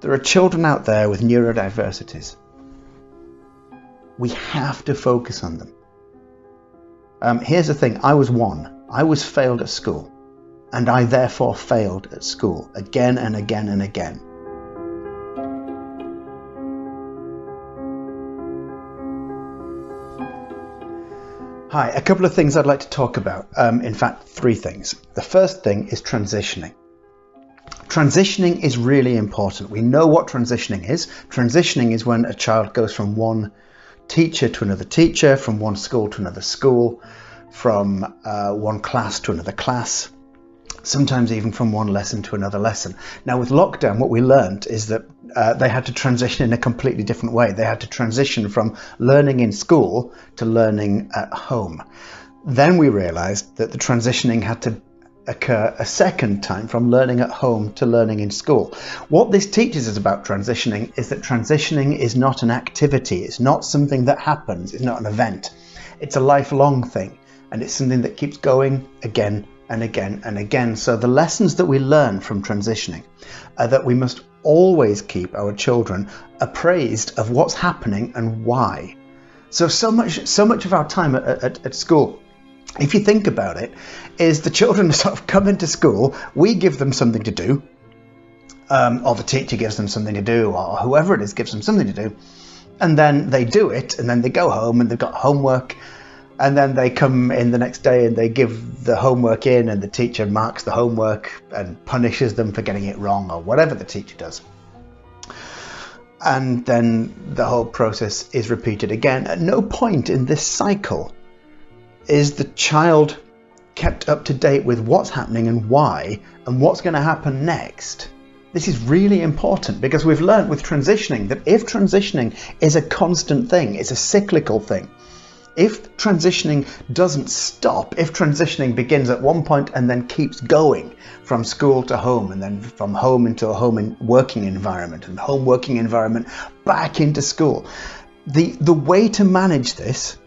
There are children out there with neurodiversities. We have to focus on them. Here's the thing, I was one. I was failed at school, and I therefore failed at school again and again and again. Hi, a couple of things I'd like to talk about. In fact, 3 things. The first thing is transitioning. Transitioning is really important. We know what transitioning is. Transitioning is when a child goes from one teacher to another teacher, from one school to another school, from one class to another class, sometimes even from one lesson to another lesson. Now with lockdown, what we learned is that they had to transition in a completely different way. They had to transition from learning in school to learning at home. Then we realized that the transitioning had to occur a second time, from learning at home to learning in school. What this teaches us about transitioning is that transitioning is not an activity. It's not something that happens. It's not an event. It's a lifelong thing, and it's something that keeps going again and again and again. So the lessons that we learn from transitioning are that we must always keep our children appraised of what's happening and why. So much of our time at school, if you think about it, is the children sort of come into school, we give them something to do, or the teacher gives them something to do, or whoever it is gives them something to do, and then they do it, and then they go home and they've got homework, and then they come in the next day and they give the homework in, and the teacher marks the homework and punishes them for getting it wrong, or whatever the teacher does. And then the whole process is repeated again. At no point in this cycle is the child kept up to date with what's happening and why, and what's going to happen next. This is really important, because we've learned with transitioning that if transitioning is a constant thing, it's a cyclical thing. If transitioning doesn't stop, if transitioning begins at one point and then keeps going from school to home, and then from home into a home working environment, and home working environment back into school, the way to manage this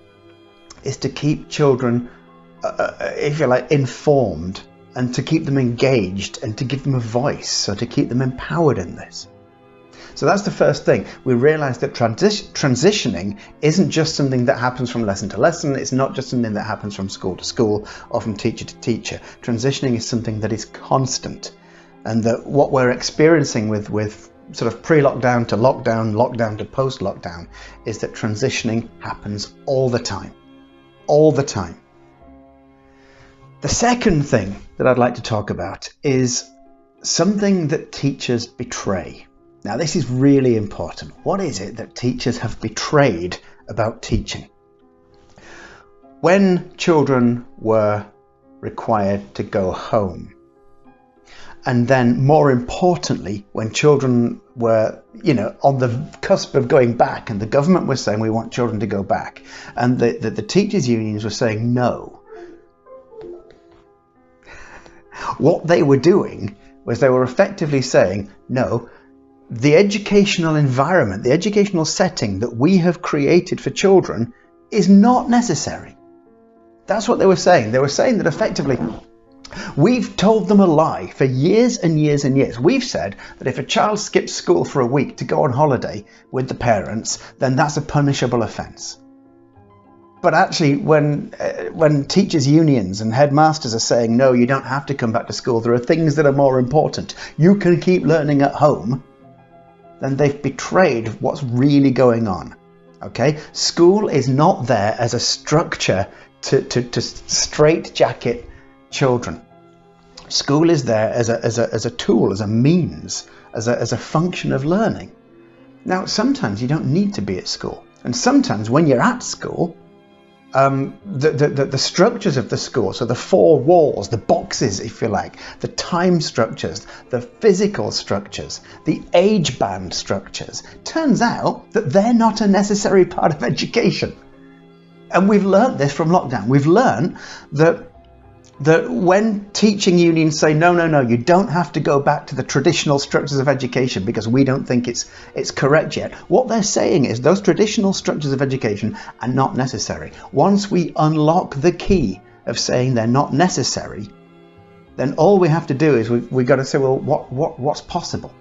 is to keep children, if you like, informed, and to keep them engaged, and to give them a voice, so to keep them empowered in this. So that's the first thing. We realize that transitioning isn't just something that happens from lesson to lesson. It's not just something that happens from school to school or from teacher to teacher. Transitioning is something that is constant, and that what we're experiencing with sort of pre-lockdown to lockdown, lockdown to post-lockdown, is that transitioning happens all the time. All the time. The second thing that I'd like to talk about is something that teachers betray. Now, this is really important. What is it that teachers have betrayed about teaching? When children were required to go home, and then more importantly, when children were, on the cusp of going back, and the government was saying we want children to go back, and the teachers' unions were saying no. What they were doing was they were effectively saying, no, the educational environment, the educational setting that we have created for children is not necessary. That's what they were saying. They were saying that effectively, we've told them a lie for years and years and years. We've said that if a child skips school for a week to go on holiday with the parents, then that's a punishable offence. But actually, when teachers' unions and headmasters are saying, no, you don't have to come back to school, there are things that are more important, you can keep learning at home, then they've betrayed what's really going on. Okay? School is not there as a structure to straitjacket children. School is there as a tool, as a means, as a function of learning. Now, sometimes you don't need to be at school, and sometimes when you're at school, the structures of the school, so the 4 walls, the boxes, if you like, the time structures, the physical structures, the age band structures, turns out that they're not a necessary part of education. And we've learned this from lockdown. We've learned that when teaching unions say, no, you don't have to go back to the traditional structures of education because we don't think it's correct yet, what they're saying is those traditional structures of education are not necessary. Once we unlock the key of saying they're not necessary, then all we have to do is we've got to say, well, what's possible?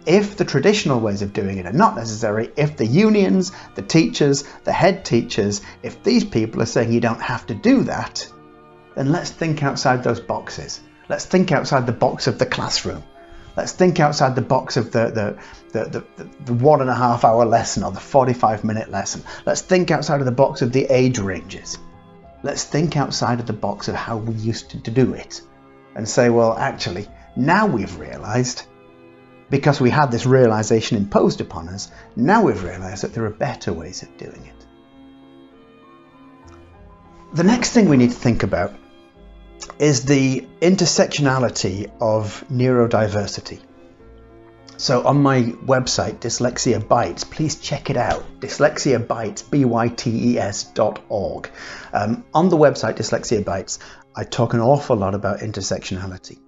If the traditional ways of doing it are not necessary, if the unions, the teachers, the head teachers, if these people are saying you don't have to do that, then let's think outside those boxes. Let's think outside the box of the classroom. Let's think outside the box of the 1.5 hour lesson or the 45-minute lesson. Let's think outside of the box of the age ranges. Let's think outside of the box of how we used to do it and say, well, actually, now we've realised, because we had this realisation imposed upon us, now we've realised that there are better ways of doing it. The next thing we need to think about is the intersectionality of neurodiversity. So on my website, Dyslexia Bites, please check it out, dyslexiabites, bytes.org. On the website, Dyslexia Bites, I talk an awful lot about intersectionality.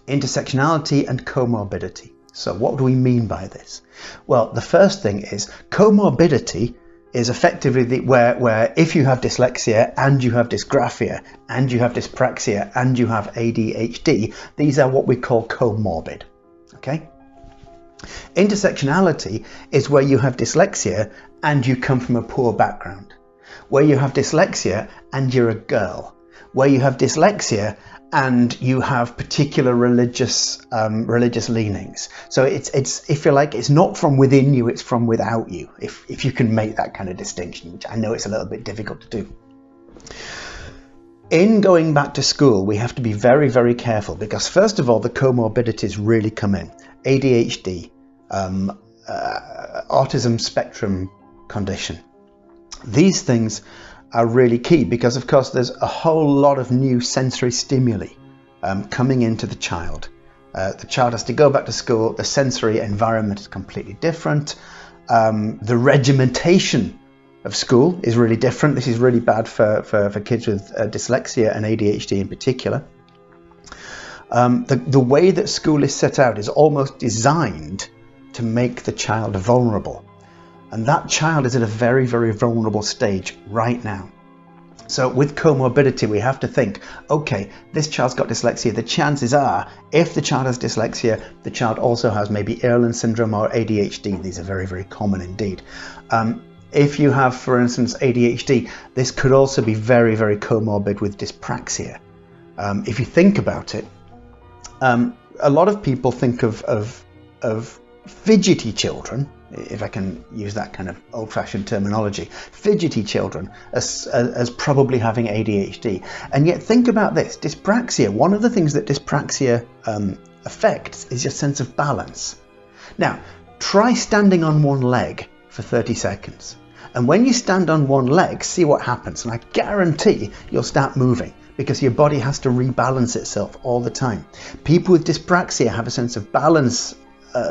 Intersectionality and comorbidity. So what do we mean by this? Well, the first thing is comorbidity is effectively where if you have dyslexia and you have dysgraphia and you have dyspraxia and you have ADHD, these are what we call comorbid. Okay? Intersectionality is where you have dyslexia and you come from a poor background, where you have dyslexia and you're a girl, where you have dyslexia and you have particular religious leanings. So it's if you like, it's not from within you, it's from without you, if you can make that kind of distinction, which I know it's a little bit difficult to do. In going back to school, we have to be very, very careful, because first of all, the comorbidities really come in. ADHD, autism spectrum condition. These things are really key because, of course, there's a whole lot of new sensory stimuli coming into the child. The child has to go back to school. The sensory environment is completely different. The regimentation of school is really different. This is really bad for kids with dyslexia and ADHD in particular. The way that school is set out is almost designed to make the child vulnerable. And that child is at a very, very vulnerable stage right now. So with comorbidity, we have to think, okay, this child's got dyslexia. The chances are, if the child has dyslexia, the child also has maybe Irlen syndrome or ADHD. These are very, very common indeed. If you have, for instance, ADHD, this could also be very, very comorbid with dyspraxia. If you think about it, a lot of people think of fidgety children, if I can use that kind of old-fashioned terminology, fidgety children as probably having ADHD. And yet think about this, dyspraxia, one of the things that dyspraxia affects is your sense of balance. Now, try standing on one leg for 30 seconds. And when you stand on one leg, see what happens. And I guarantee you'll start moving, because your body has to rebalance itself all the time. People with dyspraxia have a sense of balance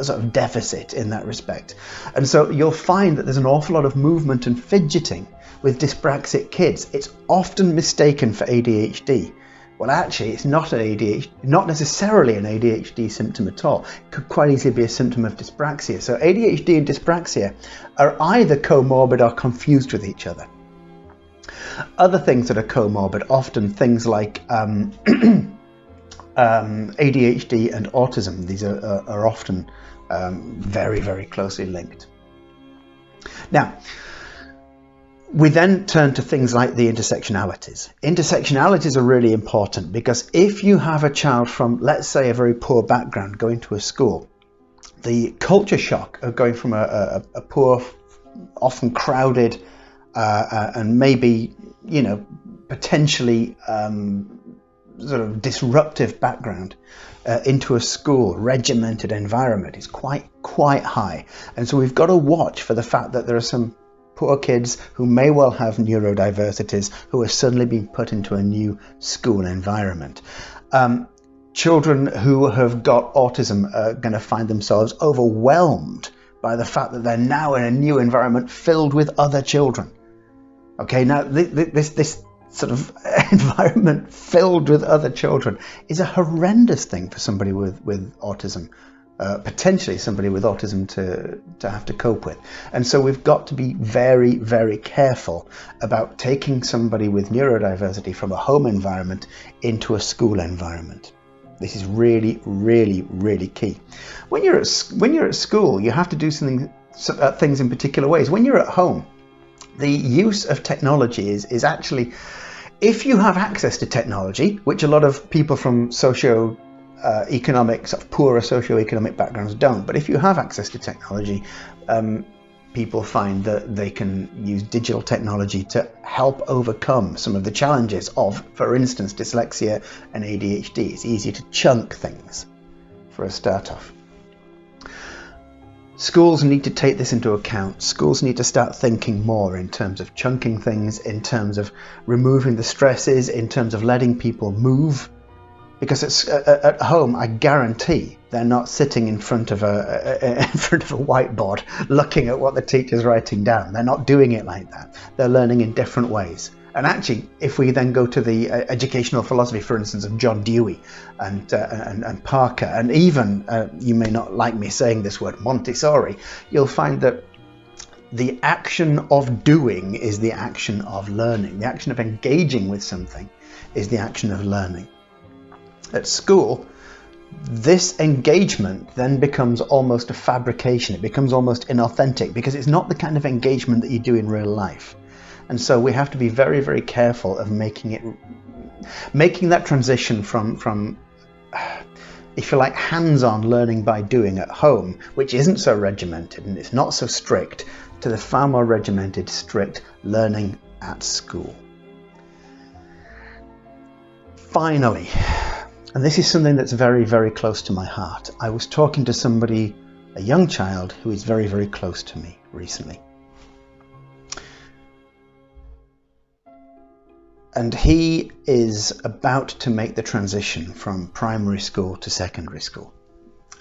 sort of deficit in that respect. And so you'll find that there's an awful lot of movement and fidgeting with dyspraxic kids. It's often mistaken for ADHD. Well, actually, it's not an ADHD, not necessarily an ADHD symptom at all. It could quite easily be a symptom of dyspraxia. So ADHD and dyspraxia are either comorbid or confused with each other. Other things that are comorbid, often things like ADHD and autism. These are often very, very closely linked. Now, we then turn to things like the intersectionalities. Intersectionalities are really important because if you have a child from, let's say, a very poor background going to a school, the culture shock of going from a poor, often crowded, and maybe, you know, potentially sort of disruptive background into a school regimented environment is quite high. And so we've got to watch for the fact that there are some poor kids who may well have neurodiversities who are suddenly being put into a new school environment. Children who have got autism are going to find themselves overwhelmed by the fact that they're now in a new environment filled with other children. Okay, now this sort of environment filled with other children is a horrendous thing for somebody with autism, potentially somebody with autism to have to cope with. And so we've got to be very, very careful about taking somebody with neurodiversity from a home environment into a school environment. This is really, really, really key. When you're at school, you have to do things in particular ways. When you're at home, the use of technology is actually, if you have access to technology, which a lot of people from socio-economic, sort of poorer socio-economic backgrounds don't, but if you have access to technology, people find that they can use digital technology to help overcome some of the challenges of, for instance, dyslexia and ADHD. It's easier to chunk things for a start off. Schools need to take this into account. Schools need to start thinking more in terms of chunking things, in terms of removing the stresses, in terms of letting people move. Because at home, I guarantee they're not sitting in front of a whiteboard looking at what the teacher's writing down. They're not doing it like that. They're learning in different ways. And actually, if we then go to the educational philosophy, for instance, of John Dewey and Parker, and even, you may not like me saying this word, Montessori, you'll find that the action of doing is the action of learning. The action of engaging with something is the action of learning. At school, this engagement then becomes almost a fabrication. It becomes almost inauthentic because it's not the kind of engagement that you do in real life. And so we have to be very, very careful of making that transition from, if you like, hands-on learning by doing at home, which isn't so regimented and it's not so strict, to the far more regimented, strict learning at school. Finally, and this is something that's very, very close to my heart. I was talking to somebody, a young child, who is very, very close to me recently. And he is about to make the transition from primary school to secondary school.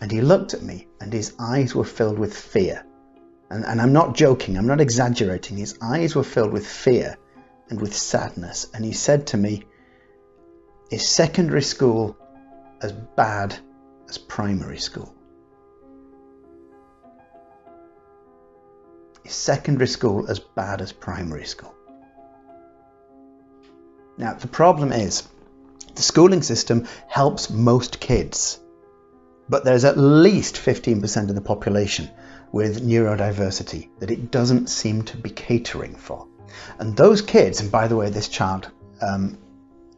And he looked at me and his eyes were filled with fear. And I'm not joking, I'm not exaggerating. His eyes were filled with fear and with sadness. And he said to me, "Is secondary school as bad as primary school?" Is secondary school as bad as primary school? Now, the problem is, the schooling system helps most kids, but there's at least 15% of the population with neurodiversity that it doesn't seem to be catering for. And those kids, and by the way, this child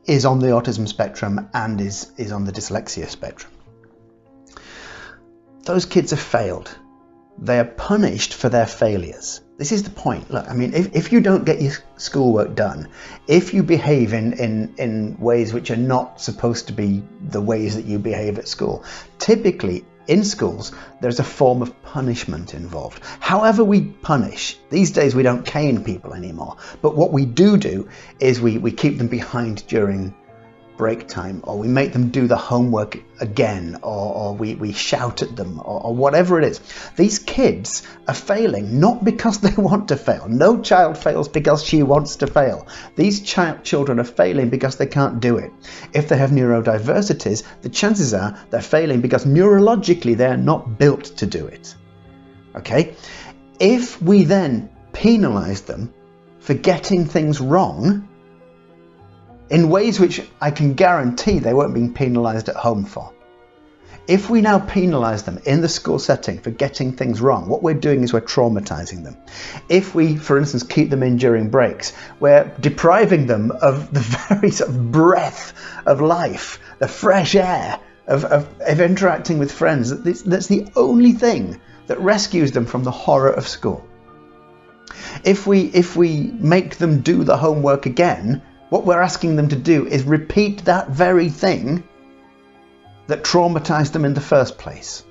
is on the autism spectrum and is on the dyslexia spectrum. Those kids have failed. They are punished for their failures. This is the point. Look, I mean, if you don't get your schoolwork done, if you behave in ways which are not supposed to be the ways that you behave at school, typically in schools, there's a form of punishment involved. However we punish, these days we don't cane people anymore, but what we do is we keep them behind during break time, or we make them do the homework again, or we shout at them, or whatever it is. These kids are failing not because they want to fail. No child fails because she wants to fail. These children are failing because they can't do it. If they have neurodiversities, the chances are they're failing because neurologically they're not built to do it. Okay? If we then penalize them for getting things wrong, in ways which I can guarantee they weren't being penalised at home for. If we now penalise them in the school setting for getting things wrong, what we're doing is we're traumatising them. If we, for instance, keep them in during breaks, we're depriving them of the very sort of breath of life, the fresh air of interacting with friends. That's the only thing that rescues them from the horror of school. If we make them do the homework again, what we're asking them to do is repeat that very thing that traumatized them in the first place.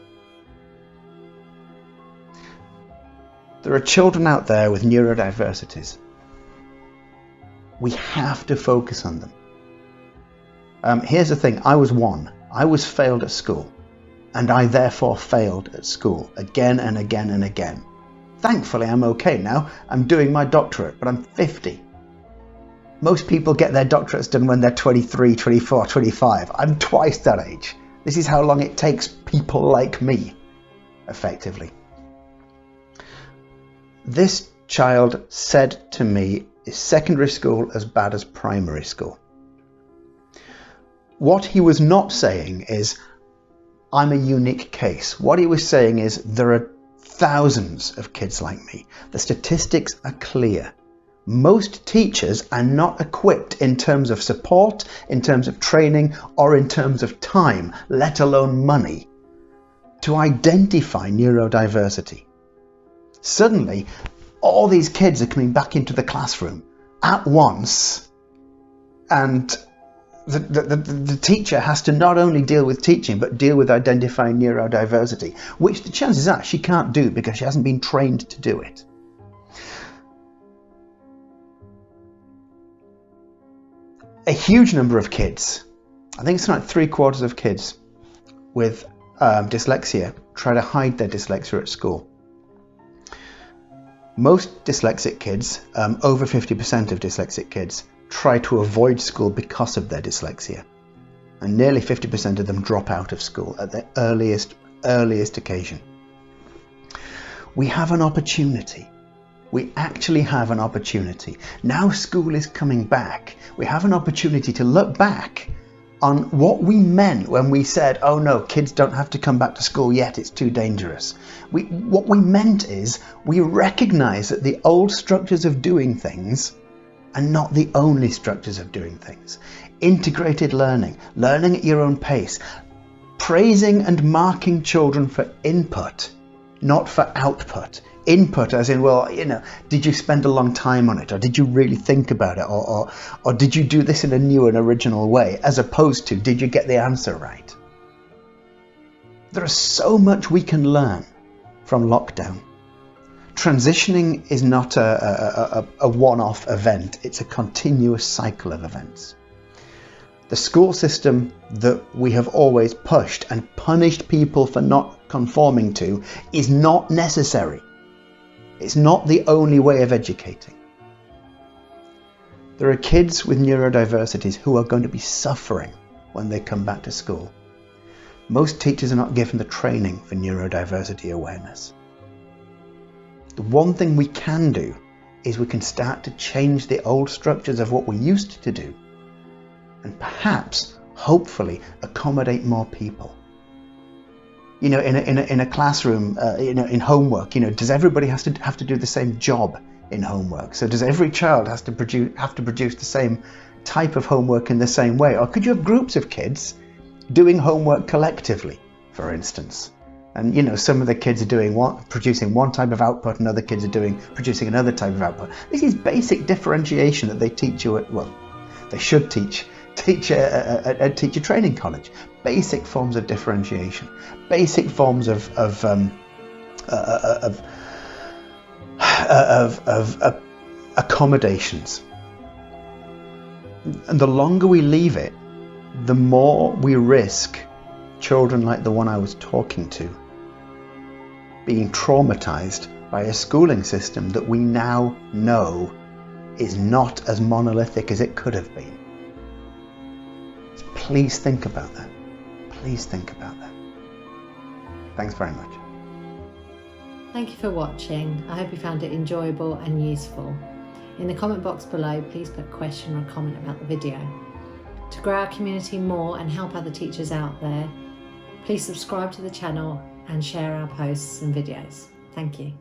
There are children out there with neurodiversities. We have to focus on them. Here's the thing, I was one. I was failed at school, and I therefore failed at school again and again and again. Thankfully, I'm okay now. I'm doing my doctorate, but I'm 50. Most people get their doctorates done when they're 23, 24, 25. I'm twice that age. This is how long it takes people like me, effectively. This child said to me, "Is secondary school as bad as primary school?" What he was not saying is, I'm a unique case. What he was saying is, there are thousands of kids like me. The statistics are clear. Most teachers are not equipped in terms of support, in terms of training, or in terms of time, let alone money, to identify neurodiversity. Suddenly, all these kids are coming back into the classroom at once, and the teacher has to not only deal with teaching, but deal with identifying neurodiversity, which the chances are she can't do because she hasn't been trained to do it. A huge number of kids, I think it's like 3/4 of kids with dyslexia, try to hide their dyslexia at school. Most dyslexic kids, over 50% of dyslexic kids, try to avoid school because of their dyslexia. And nearly 50% of them drop out of school at the earliest occasion. We have an opportunity. We actually have an opportunity. Now school is coming back. We have an opportunity to look back on what we meant when we said, oh no, kids don't have to come back to school yet, it's too dangerous. What we meant is, we recognize that the old structures of doing things are not the only structures of doing things. Integrated learning, learning at your own pace, praising and marking children for input, not for output. Input as in, well, you know, did you spend a long time on it, or did you really think about it, or did you do this in a new and original way, as opposed to, did you get the answer right? There is so much we can learn from lockdown. Transitioning is not a one-off event, it's a continuous cycle of events. The school system that we have always pushed and punished people for not conforming to is not necessary. It's not the only way of educating. There are kids with neurodiversities who are going to be suffering when they come back to school. Most teachers are not given the training for neurodiversity awareness. The one thing we can do is we can start to change the old structures of what we used to do, and perhaps, hopefully, accommodate more people. You know, in a classroom, in homework, does everybody have to do the same job in homework? So does every child have to produce the same type of homework in the same way? Or could you have groups of kids doing homework collectively, for instance? And some of the kids are producing one type of output, and other kids are producing another type of output. This is basic differentiation that they teach you they should teach at teacher training college. Basic forms of differentiation, basic forms of accommodations. And the longer we leave it, the more we risk children like the one I was talking to being traumatized by a schooling system that we now know is not as monolithic as it could have been. Please think about that. Please think about that. Thanks very much. Thank you for watching. I hope you found it enjoyable and useful. In the comment box below, please put a question or a comment about the video. To grow our community more and help other teachers out there, please subscribe to the channel and share our posts and videos. Thank you.